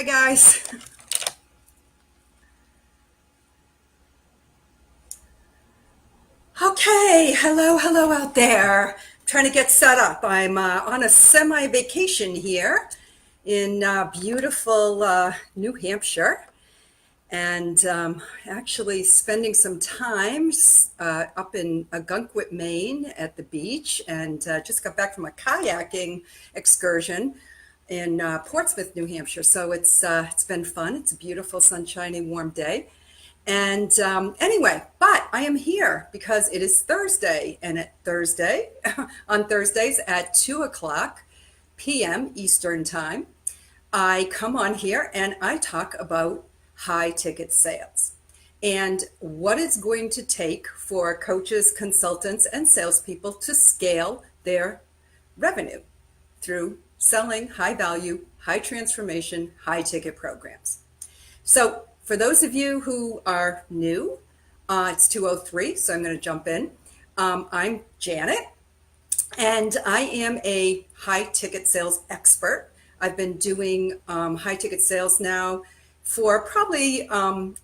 Hi, guys. Okay, hello out there. Trying to get set up. I'm on a semi vacation here in beautiful New Hampshire and actually spending some time up in Gunkwit, Maine at the beach and just got back from a kayaking excursion in Portsmouth, New Hampshire. So it's been fun. It's a beautiful, sunshiny, warm day. And anyway, but I am here because it is Thursday, and on Thursdays at 2 o'clock p.m. Eastern Time, I come on here and I talk about high ticket sales and what it's going to take for coaches, consultants, and salespeople to scale their revenue through selling high value, high transformation, high ticket programs. So, for those of you who are new, it's 2:03, so I'm going to jump in. I'm Janet, and I am a high ticket sales expert. I've been doing high ticket sales now for probably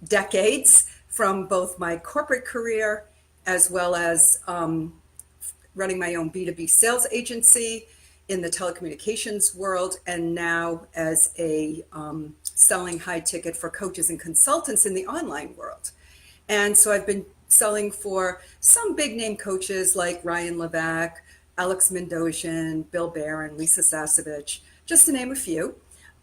decades, from both my corporate career as well as running my own B2B sales agency in the telecommunications world, and now as a selling high ticket for coaches and consultants in the online world. And so I've been selling for some big name coaches like Ryan Levac, Alex Mindosian, Bill Barron, Lisa Sasevich, just to name a few.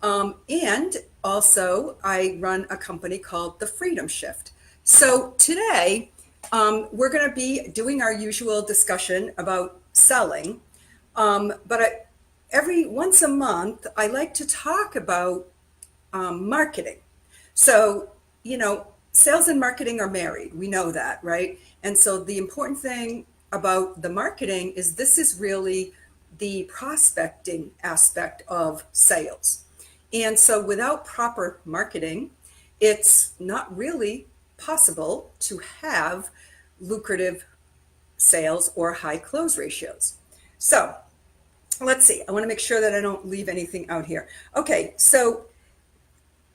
And also I run a company called The Freedom Shift. So today we're going to be doing our usual discussion about selling. But every once a month, I like to talk about marketing. So, sales and marketing are married. We know that, right? And so the important thing about the marketing is this is really the prospecting aspect of sales. And so without proper marketing, it's not really possible to have lucrative sales or high close ratios. So let's see. I want to make sure that I don't leave anything out here. Okay, so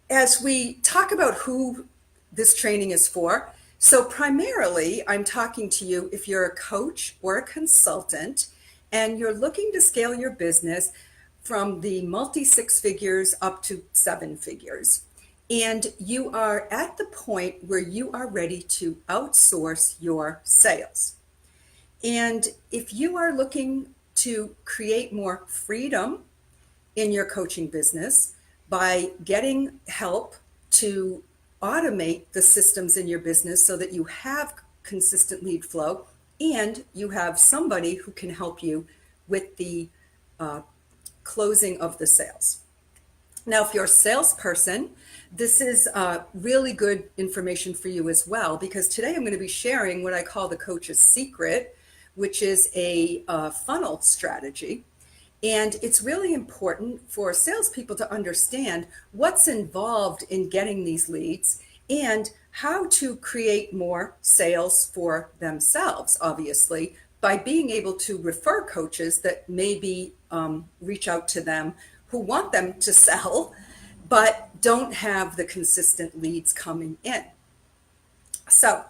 as we talk about who this training is for, so primarily I'm talking to you if you're a coach or a consultant and you're looking to scale your business from the multi six figures up to seven figures. And you are at the point where you are ready to outsource your sales. And if you are looking to create more freedom in your coaching business by getting help to automate the systems in your business so that you have consistent lead flow and you have somebody who can help you with the closing of the sales. Now, if you're a salesperson, this is really good information for you as well, because today I'm going to be sharing what I call the coach's secret, which is a funnel strategy. And it's really important for salespeople to understand what's involved in getting these leads and how to create more sales for themselves, obviously, by being able to refer coaches that maybe reach out to them who want them to sell, but don't have the consistent leads coming in. So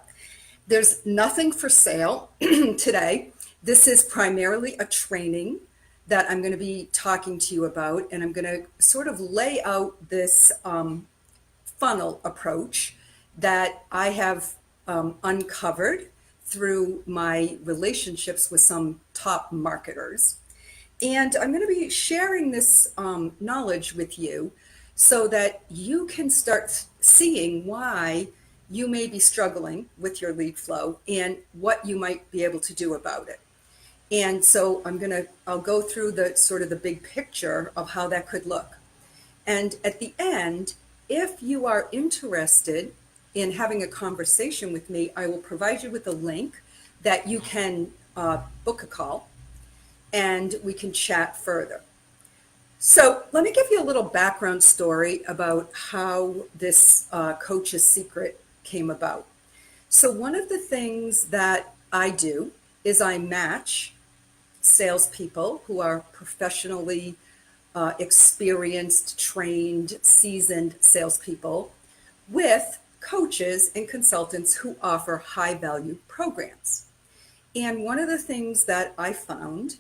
there's nothing for sale today. This is primarily a training that I'm going to be talking to you about, and I'm going to sort of lay out this funnel approach that I have uncovered through my relationships with some top marketers. And I'm going to be sharing this knowledge with you so that you can start seeing why you may be struggling with your lead flow and what you might be able to do about it. And so I'll go through the sort of the big picture of how that could look. And at the end, if you are interested in having a conversation with me, I will provide you with a link that you can book a call and we can chat further. So let me give you a little background story about how this coach's secret came about. So one of the things that I do is I match salespeople who are professionally experienced, trained, seasoned salespeople with coaches and consultants who offer high value programs. And one of the things that I found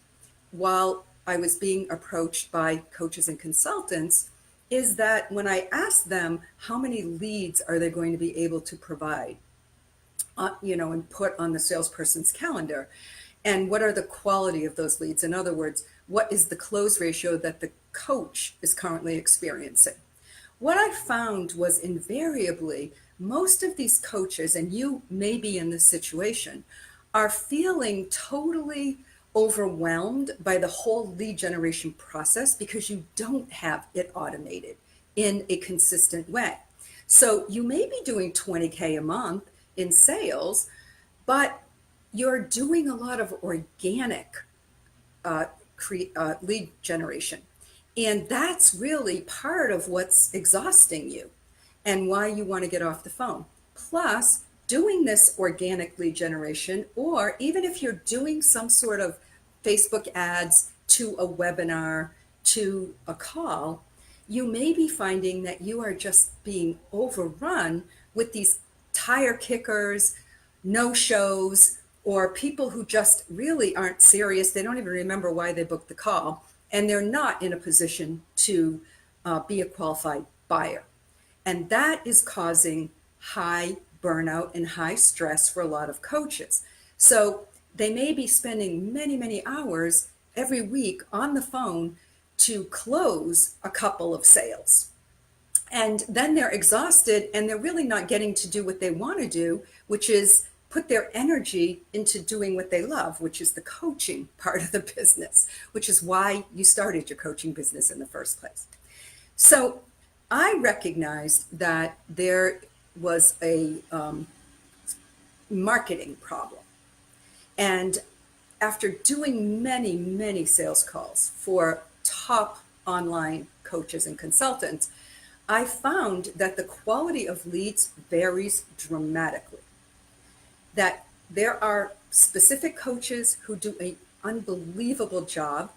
while I was being approached by coaches and consultants is that when I asked them how many leads are they going to be able to provide, and put on the salesperson's calendar, and what are the quality of those leads? In other words, what is the close ratio that the coach is currently experiencing? What I found was invariably most of these coaches, and you may be in this situation, are feeling totally overwhelmed by the whole lead generation process because you don't have it automated in a consistent way. So you may be doing 20K a month in sales, but you're doing a lot of organic uh, lead generation. And that's really part of what's exhausting you and why you want to get off the phone. Plus, doing this organic lead generation, or even if you're doing some sort of Facebook ads to a webinar, to a call, you may be finding that you are just being overrun with these tire kickers, no shows, or people who just really aren't serious. They don't even remember why they booked the call, and they're not in a position to be a qualified buyer. And that is causing high burnout and high stress for a lot of coaches. So they may be spending many, many hours every week on the phone to close a couple of sales. And then they're exhausted and they're really not getting to do what they want to do, which is put their energy into doing what they love, which is the coaching part of the business, which is why you started your coaching business in the first place. So I recognized that there was a marketing problem. And after doing many, many sales calls for top online coaches and consultants, I found that the quality of leads varies dramatically. That there are specific coaches who do an unbelievable job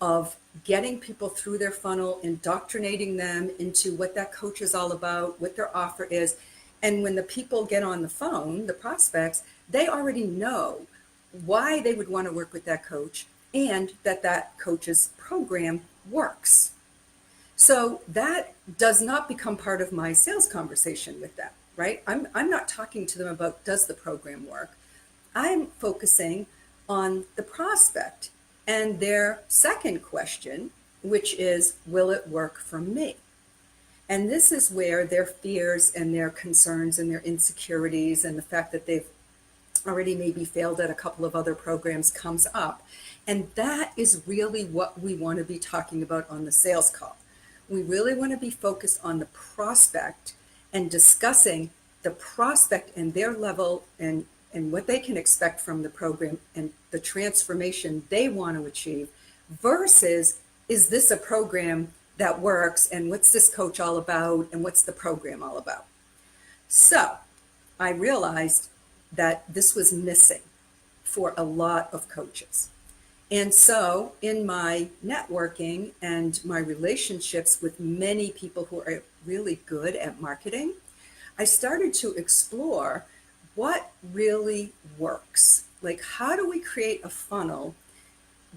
of getting people through their funnel, indoctrinating them into what that coach is all about, what their offer is. And when the people get on the phone, the prospects, they already know why they would want to work with that coach and that that coach's program works. So that does not become part of my sales conversation with them, right? I'm not talking to them about does the program work. I'm focusing on the prospect and their second question, which is, will it work for me? And this is where their fears and their concerns and their insecurities and the fact that they've already maybe failed at a couple of other programs comes up. And that is really what we want to be talking about on the sales call. We really want to be focused on the prospect and discussing the prospect and their level and what they can expect from the program and the transformation they want to achieve versus, is this a program that works and what's this coach all about and what's the program all about? So I realized that this was missing for a lot of coaches. And so in my networking and my relationships with many people who are really good at marketing, I started to explore what really works. Like, how do we create a funnel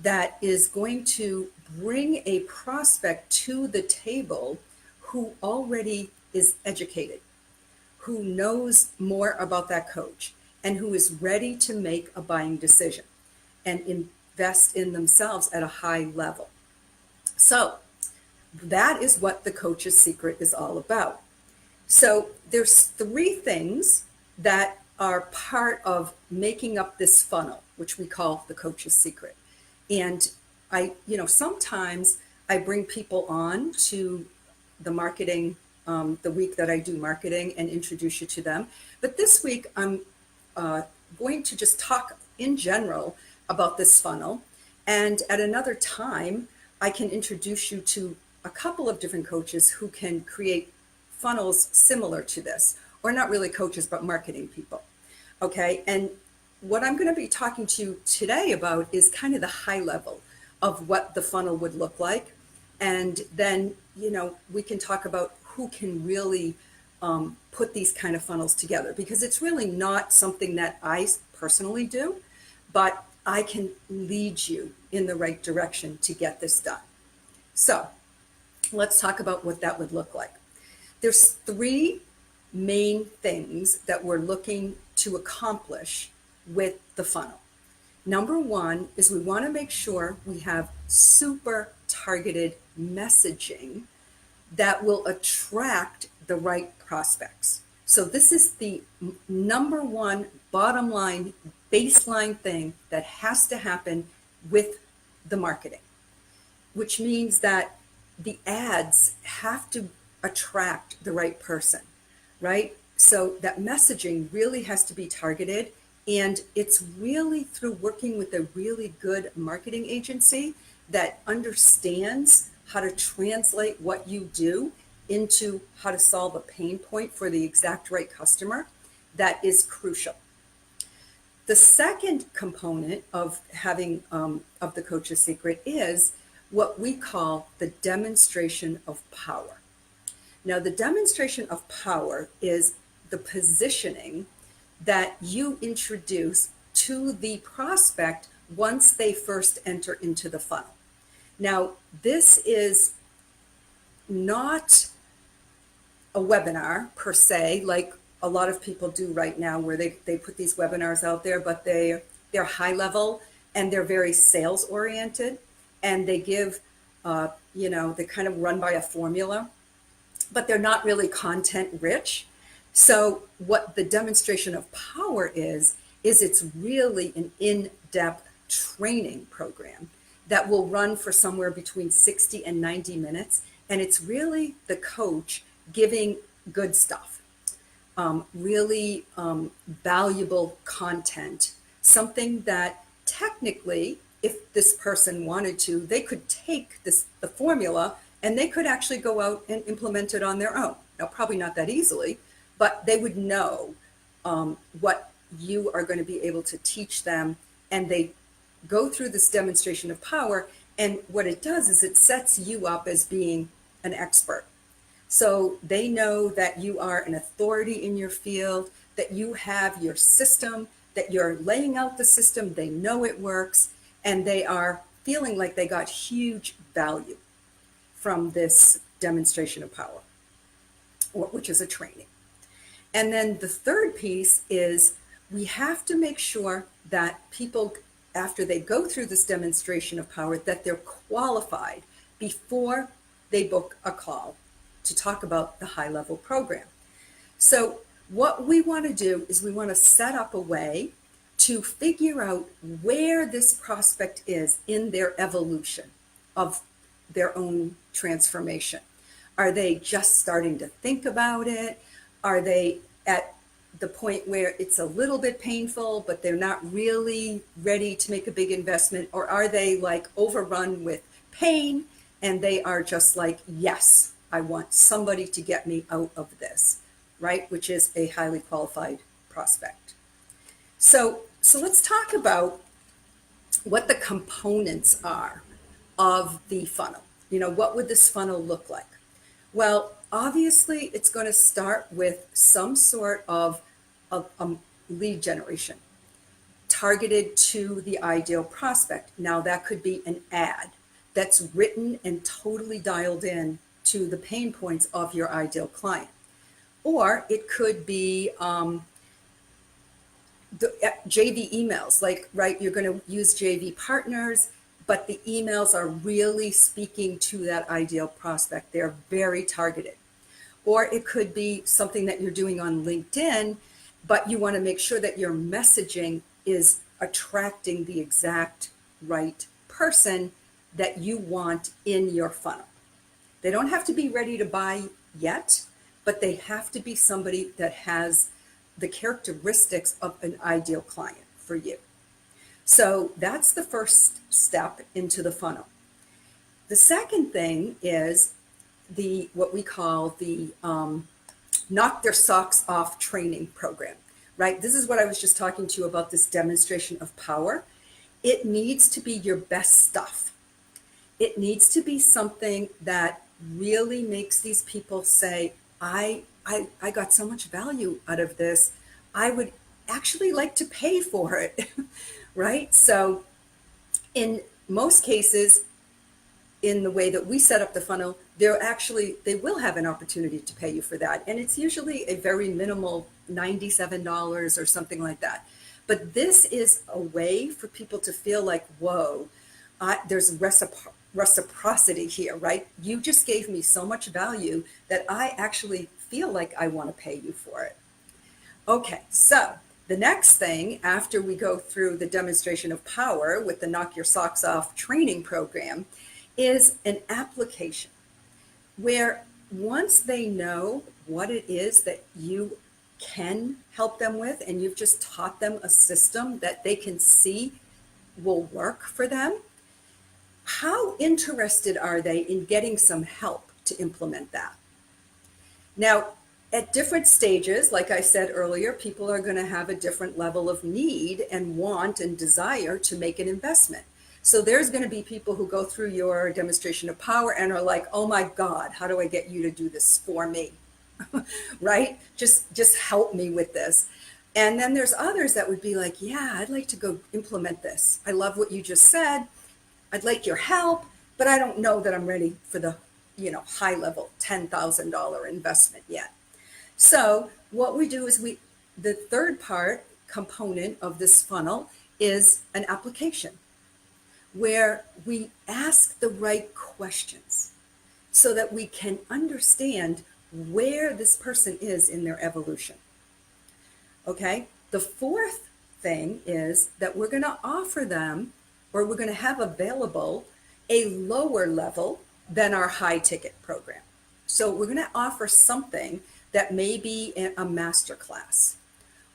that is going to bring a prospect to the table who already is educated, who knows more about that coach, and who is ready to make a buying decision and invest in themselves at a high level. So that is what the coach's secret is all about. So there's three things that are part of making up this funnel, which we call the coach's secret. And sometimes I bring people on to the marketing, the week that I do marketing, and introduce you to them. But this week I'm going to just talk in general about this funnel. And at another time, I can introduce you to a couple of different coaches who can create funnels similar to this, or not really coaches, but marketing people. Okay. And what I'm going to be talking to you today about is kind of the high level of what the funnel would look like. And then, we can talk about who can really put these kind of funnels together, because it's really not something that I personally do, but I can lead you in the right direction to get this done. So let's talk about what that would look like. There's three main things that we're looking to accomplish with the funnel. Number one is we want to make sure we have super targeted messaging that will attract the right prospects. So this is the number one bottom line, baseline thing that has to happen with the marketing, which means that the ads have to attract the right person, right? So that messaging really has to be targeted, and it's really through working with a really good marketing agency that understands how to translate what you do into how to solve a pain point for the exact right customer. That is crucial. The second component of having of the Coach's Secret is what we call the demonstration of power. Now, the demonstration of power is the positioning that you introduce to the prospect once they first enter into the funnel. Now, this is not a webinar per se, like a lot of people do right now, where they put these webinars out there, but they're high level and they're very sales oriented, and they give, they kind of run by a formula, but they're not really content rich. So what the demonstration of power is it's really an in-depth training program that will run for somewhere between 60 and 90 minutes. And it's really the coach giving good stuff, really valuable content, something that technically, if this person wanted to, they could take the formula and they could actually go out and implement it on their own. Now, probably not that easily, but they would know what you are going to be able to teach them. And they go through this demonstration of power. And what it does is it sets you up as being an expert. So they know that you are an authority in your field, that you have your system, that you're laying out the system, they know it works, and they are feeling like they got huge value from this demonstration of power, which is a training. And then the third piece is we have to make sure that people, after they go through this demonstration of power, that they're qualified before they book a call to talk about the high-level program. So what we want to do is we want to set up a way to figure out where this prospect is in their evolution of their own transformation. Are they just starting to think about it? Are they at the point where it's a little bit painful, but they're not really ready to make a big investment? Or are they like overrun with pain and they are just like, yes, I want somebody to get me out of this, right? Which is a highly qualified prospect. So let's talk about what the components are of the funnel. What would this funnel look like? Well, obviously, it's going to start with some sort of lead generation targeted to the ideal prospect. Now, that could be an ad that's written and totally dialed in to the pain points of your ideal client. Or it could be the JV emails, right, you're going to use JV partners, but the emails are really speaking to that ideal prospect. They're very targeted. Or it could be something that you're doing on LinkedIn, but you want to make sure that your messaging is attracting the exact right person that you want in your funnel. They don't have to be ready to buy yet, but they have to be somebody that has the characteristics of an ideal client for you. So that's the first step into the funnel. The second thing is what we call the knock their socks off training program, right? This is what I was just talking to you about, this demonstration of power. It needs to be your best stuff. it needs to be something that really makes these people say, I got so much value out of this. I would actually like to pay for it, right? So in most cases, in the way that we set up the funnel, they will have an opportunity to pay you for that. And it's usually a very minimal $97 or something like that. But this is a way for people to feel like, whoa, there's reciprocity here, right? You just gave me so much value that I actually feel like I want to pay you for it. Okay, so the next thing after we go through the demonstration of power with the Knock Your Socks Off training program is an application where once they know what it is that you can help them with, and you've just taught them a system that they can see will work for them, how interested are they in getting some help to implement that? Now, at different stages, like I said earlier, people are going to have a different level of need and want and desire to make an investment. So there's going to be people who go through your demonstration of power and are like, oh my God, how do I get you to do this for me? Right? Just help me with this. And then there's others that would be like, yeah, I'd like to go implement this. I love what you just said. I'd like your help, but I don't know that I'm ready for the, high level $10,000 investment yet. So what we do is the third component of this funnel is an application where we ask the right questions so that we can understand where this person is in their evolution. Okay. The fourth thing is that we're going to offer them, or we're going to have available, a lower level than our high ticket program. So we're going to offer something that may be a master class,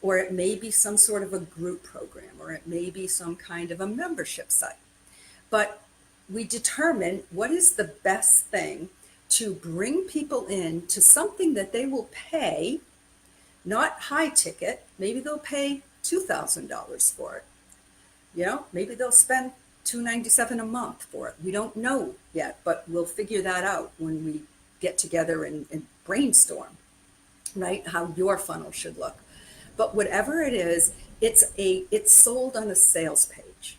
or it may be some sort of a group program, or it may be some kind of a membership site. But we determine what is the best thing to bring people in to something that they will pay, not high ticket. Maybe they'll pay $2,000 for it. Maybe they'll spend $297 a month for it. We don't know yet, but we'll figure that out when we get together and brainstorm, right? How your funnel should look. But whatever it is, it's sold on a sales page.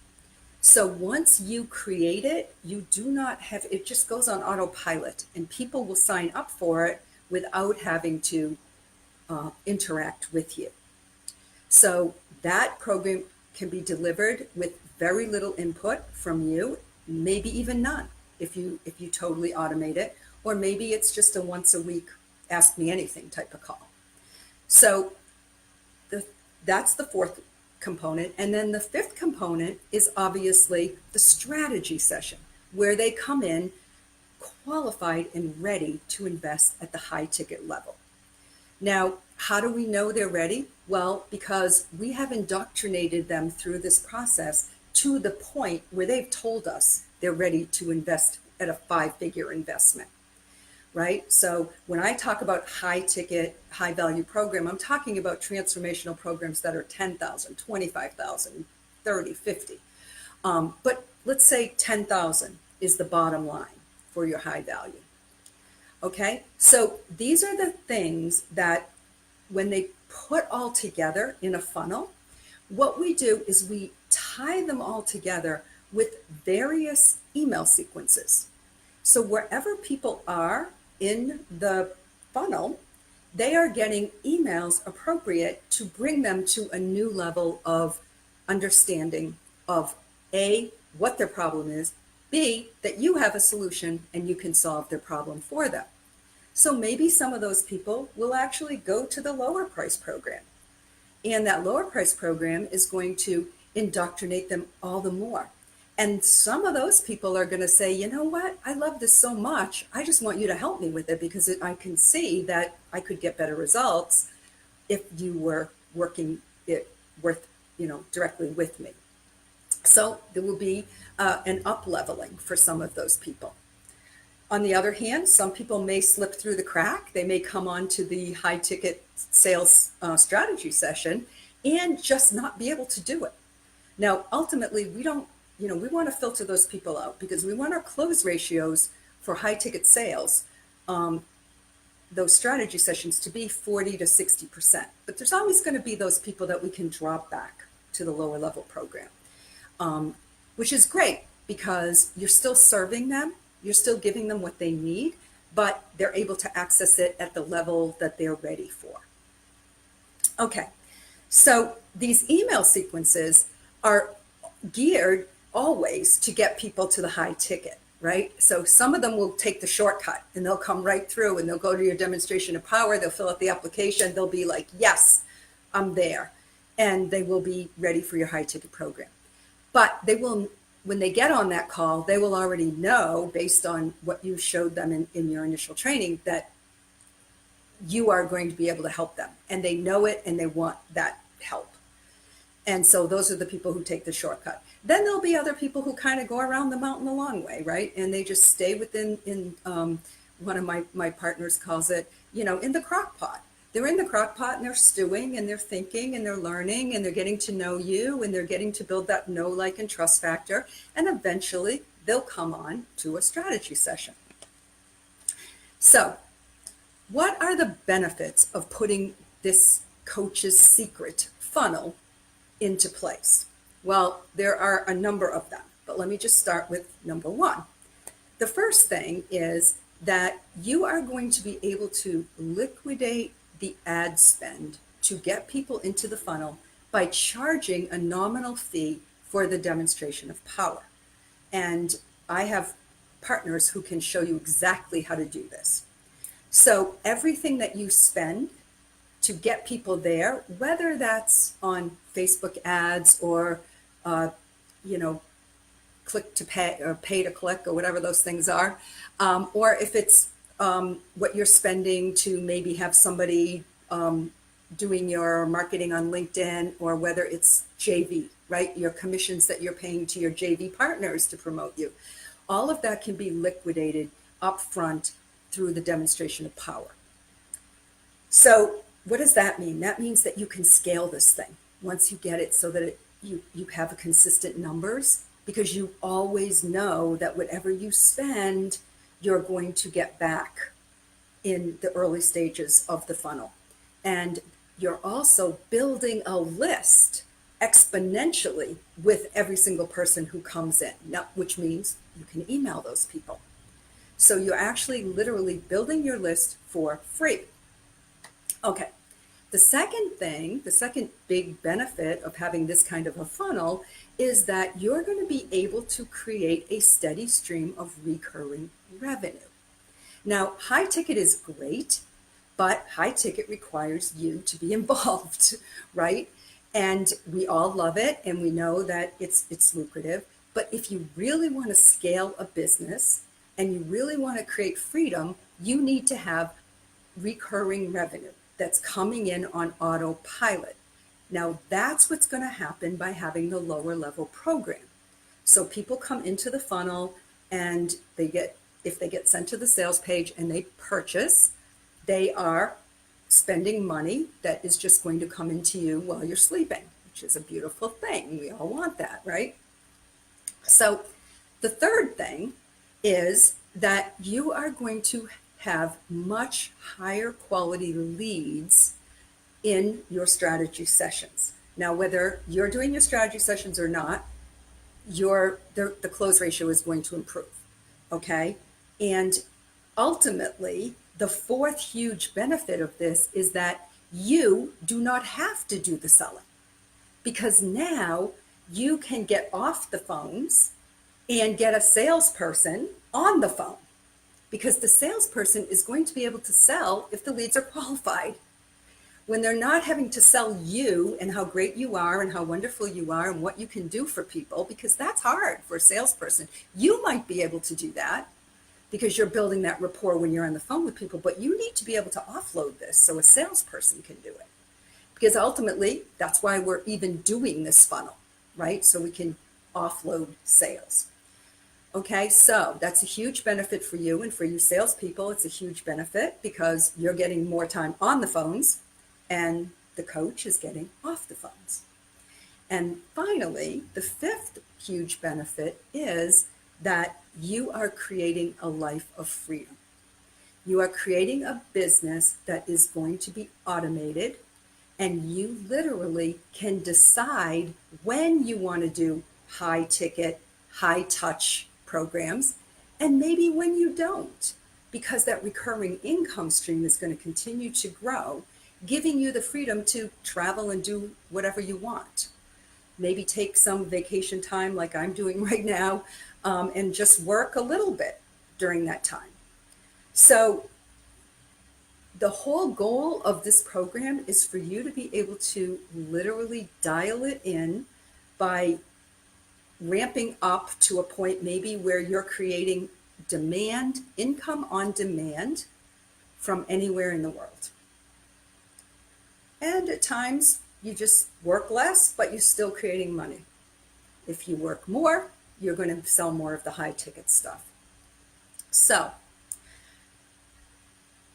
So once you create it, you do not have, it just goes on autopilot, and people will sign up for it without having to interact with you. So that program can be delivered with very little input from you, maybe even none if you totally automate it, or maybe it's just a once a week ask me anything type of call. So that's the fourth component. And then the fifth component is obviously the strategy session, where they come in qualified and ready to invest at the high ticket level. Now, how do we know they're ready? Well, because we have indoctrinated them through this process to the point where they've told us they're ready to invest at a 5-figure investment, right? So when I talk about high ticket, high value program, I'm talking about transformational programs that are 10,000, 25,000, 30, 50. But let's say 10,000 is the bottom line for your high value. Okay, so these are the things that when they put all together in a funnel, what we do is we tie them all together with various email sequences. So wherever people are in the funnel, they are getting emails appropriate to bring them to a new level of understanding of A, what their problem is, B, that you have a solution and you can solve their problem for them. So maybe some of those people will actually go to the lower price program. And that lower price program is going to indoctrinate them all the more. And some of those people are going to say, you know what, I love this so much. I just want you to help me with it because I can see that I could get better results if you were working it directly with me. So there will be an up leveling for some of those people. On the other hand, some people may slip through the crack. They may come on to the high ticket sales strategy session and just not be able to do it. Now, ultimately, we don't we want to filter those people out because we want our close ratios for high ticket sales, those strategy sessions, to be 40 to 60%. But there's always going to be those people that we can drop back to the lower level program, which is great because you're still serving them, you're still giving them what they need, but they're able to access it at the level that they're ready for. Okay, so these email sequences are geared always to get people to the high ticket, right? So some of them will take the shortcut and they'll come right through and they'll go to your demonstration of power, they'll fill out the application, they'll be like, yes, I'm there. And they will be ready for your high ticket program. But they will, when they get on that call, they will already know, based on what you showed them in your initial training, that you are going to be able to help them. And they know it and they want that help. And so those are the people who take the shortcut. Then there'll be other people who kind of go around the mountain the long way, right? And they just stay within, one of my partners calls it, in the crock pot. They're in the crock pot and they're stewing and they're thinking and they're learning and they're getting to know you and they're getting to build that know, like, and trust factor. And eventually they'll come on to a strategy session. So what are the benefits of putting this coach's secret funnel into place? Well, there are a number of them, but let me just start with number one. The first thing is that you are going to be able to liquidate the ad spend to get people into the funnel by charging a nominal fee for the demonstration of power. And I have partners who can show you exactly how to do this. So everything that you spend to get people there, whether that's on Facebook ads or, click to pay or pay to click or whatever those things are, or if it's what you're spending to maybe have somebody doing your marketing on LinkedIn, or whether it's JV, right? Your commissions that you're paying to your JV partners to promote you. All of that can be liquidated upfront through the demonstration of power. So what does that mean? That means that you can scale this thing once you get it so that you have a consistent numbers, because you always know that whatever you spend, you're going to get back in the early stages of the funnel. And you're also building a list exponentially with every single person who comes in, now, which means you can email those people. So you're actually literally building your list for free. Okay. The second big benefit of having this kind of a funnel is that you're going to be able to create a steady stream of recurring revenue. Now, high ticket is great, but high ticket requires you to be involved, right? And we all love it and we know that it's lucrative. But if you really want to scale a business and you really want to create freedom, you need to have recurring revenue that's coming in on autopilot. Now, that's what's going to happen by having the lower level program. So people come into the funnel and if they get sent to the sales page and they purchase, they are spending money that is just going to come into you while you're sleeping, which is a beautiful thing. We all want that, right? So the third thing is that you are going to have much higher quality leads in your strategy sessions. Now, whether you're doing your strategy sessions or not, the close ratio is going to improve, okay? And ultimately, the fourth huge benefit of this is that you do not have to do the selling, because now you can get off the phones and get a salesperson on the phone, because the salesperson is going to be able to sell if the leads are qualified. When they're not having to sell you and how great you are and how wonderful you are and what you can do for people, because that's hard for a salesperson. You might be able to do that because you're building that rapport when you're on the phone with people, but you need to be able to offload this so a salesperson can do it. Because ultimately, that's why we're even doing this funnel, right? So we can offload sales. Okay, so that's a huge benefit for you, and for you salespeople, it's a huge benefit because you're getting more time on the phones and the coach is getting off the phones. And finally, the fifth huge benefit is that you are creating a life of freedom. You are creating a business that is going to be automated, and you literally can decide when you want to do high ticket, high touch programs, and maybe when you don't, because that recurring income stream is going to continue to grow, giving you the freedom to travel and do whatever you want. Maybe take some vacation time like I'm doing right now, and just work a little bit during that time. So the whole goal of this program is for you to be able to literally dial it in by ramping up to a point maybe where you're creating demand, income on demand from anywhere in the world. And at times you just work less, but you're still creating money. If you work more, you're going to sell more of the high ticket stuff. So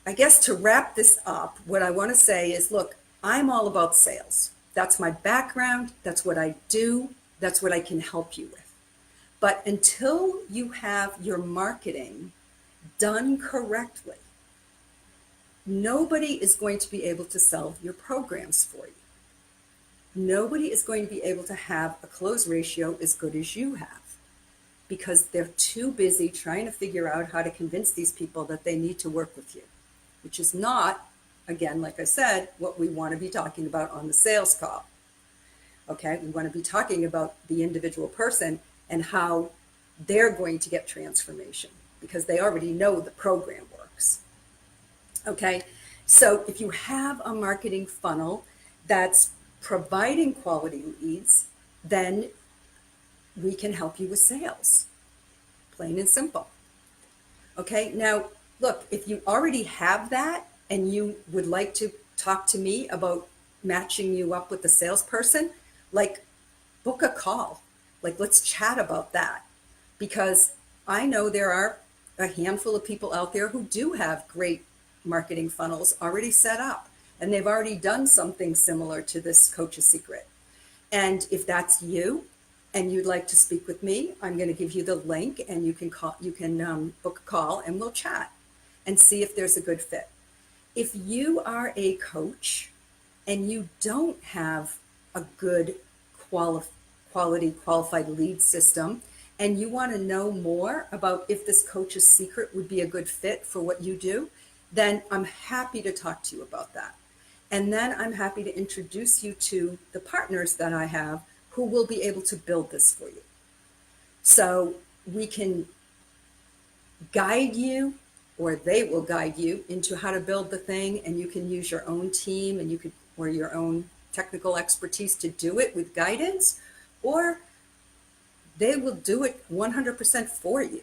I guess to wrap this up, what I want to say is, look, I'm all about sales. That's my background. That's what I do. That's what I can help you with. But until you have your marketing done correctly, nobody is going to be able to sell your programs for you. Nobody is going to be able to have a close ratio as good as you have, because they're too busy trying to figure out how to convince these people that they need to work with you, which is not, again, like I said, what we want to be talking about on the sales call. Okay, we want to be talking about the individual person and how they're going to get transformation, because they already know the program works. Okay, so if you have a marketing funnel that's providing quality leads, then we can help you with sales, plain and simple. Okay, now look, if you already have that and you would like to talk to me about matching you up with the salesperson, like book a call. Like, let's chat about that, because I know there are a handful of people out there who do have great marketing funnels already set up, and they've already done something similar to this Coach's Secret. And if that's you and you'd like to speak with me, I'm going to give you the link, and you can call, book a call, and we'll chat and see if there's a good fit. If you are a coach and you don't have a good qualified lead system, and you want to know more about if this Coach's Secret would be a good fit for what you do, then I'm happy to talk to you about that. And then I'm happy to introduce you to the partners that I have who will be able to build this for you. So we can guide you, or they will guide you into how to build the thing, and you can use your own team and or your own technical expertise to do it with guidance, or they will do it 100% for you.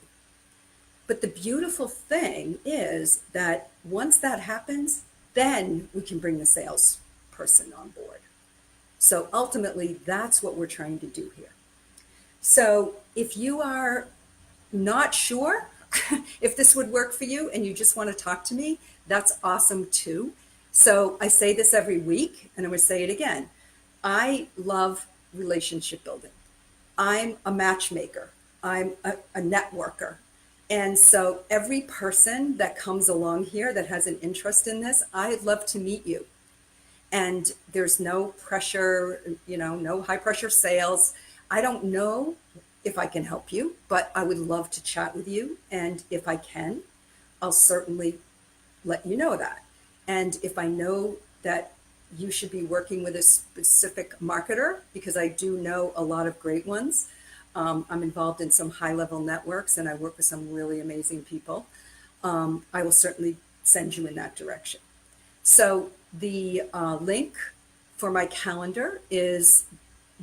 But the beautiful thing is that once that happens, then we can bring the salesperson on board. So ultimately, that's what we're trying to do here. So if you are not sure if this would work for you and you just want to talk to me, that's awesome too. So I say this every week, and I'm going to say it again. I love relationship building. I'm a matchmaker. I'm a networker. And so every person that comes along here that has an interest in this, I'd love to meet you. And there's no pressure, no high pressure sales. I don't know if I can help you, but I would love to chat with you. And if I can, I'll certainly let you know that. And if I know that you should be working with a specific marketer, because I do know a lot of great ones. I'm involved in some high-level networks, and I work with some really amazing people. I will certainly send you in that direction. So the link for my calendar is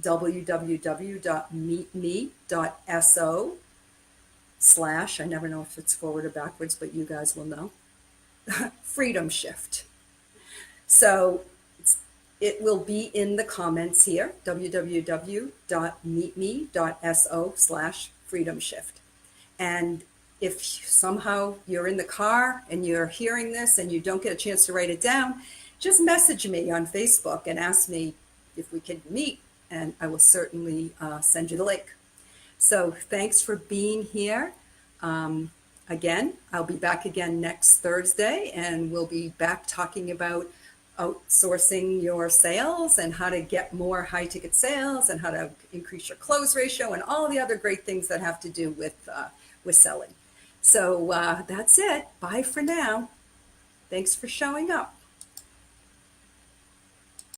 www.meetme.so/ I never know if it's forward or backwards, but you guys will know. Freedom Shift. So it will be in the comments here, www.meetme.so/freedom shift. And if somehow you're in the car and you're hearing this and you don't get a chance to write it down, just message me on Facebook and ask me if we can meet, and I will certainly send you the link. So thanks for being here. Again, I'll be back again next Thursday, and we'll be back talking about outsourcing your sales and how to get more high ticket sales and how to increase your close ratio and all the other great things that have to do with selling. So that's it. Bye for now. Thanks for showing up.